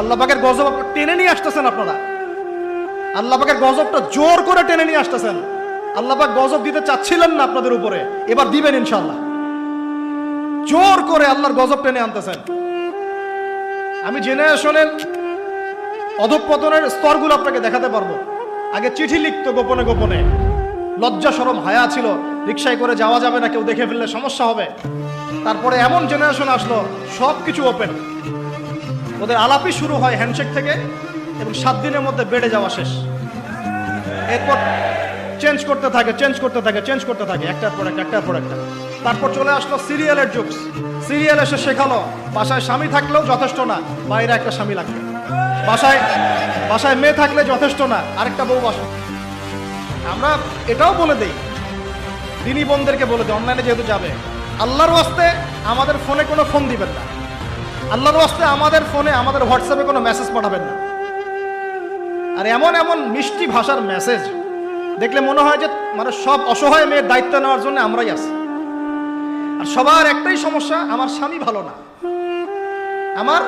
আল্লাহ পাকের গজব টেনে নিয়ে আসতেছেন আপনারা, আল্লাহ পাকের গজবটা জোর করে টেনে নিয়ে আসতেছেন। আল্লাহ পাক গজব দিতে চাচ্ছিলেন না আপনাদের উপরে, এবার দিবেন ইনশাআল্লাহ। জোর করে আল্লাহর গজব টেনে আনতেছেন। আমি জেনারেশনের অধঃপতনের স্তরগুলো আপনাকে দেখাতে পারবো। আগে চিঠি লিখতো গোপনে গোপনে, লজ্জা শরম হায়া ছিল, রিক্সায় করে যাওয়া যাবে না, কেউ দেখে ফেললে সমস্যা হবে। তারপরে এমন জেনারেশন আসলো সব কিছু ওপেন, ওদের আলাপই শুরু হয় হ্যান্ডশেক থেকে এবং 7 দিনের মধ্যে বেড়ে যাওয়া শেষ। এরপর চেঞ্জ করতে থাকে একটার পর একটা। তারপর চলে আসলো সিরিয়ালের যুগ। সিরিয়াল এসে শেখালো বাসায় স্বামী থাকলেও যথেষ্ট না, বাইরে একটা স্বামী লাগবে। বাসায় মেয়ে থাকলে যথেষ্ট না, আরেকটা বউ বাসা। আমরা এটাও বলে দেই, দিনী বোনদেরকে বলে দিই, অনলাইনে যেহেতু যাবে, আল্লাহর ওয়াস্তে আমাদের ফোনে কোনো ফোন দিবেন না, আল্লাহর ওয়াস্তে আমাদের ফোনে আমাদের হোয়াটসঅ্যাপে কোনো মেসেজ পাঠাবেন না। আর এমন এমন মিষ্টি ভাষার মেসেজ দেখলে মনে হয় যে মানে সব অসহায় মেয়ের দায়িত্ব নেওয়ার জন্য আমরাই আছি। আর সবার একটাই সমস্যা, আমার স্বামী ভালো না, আমার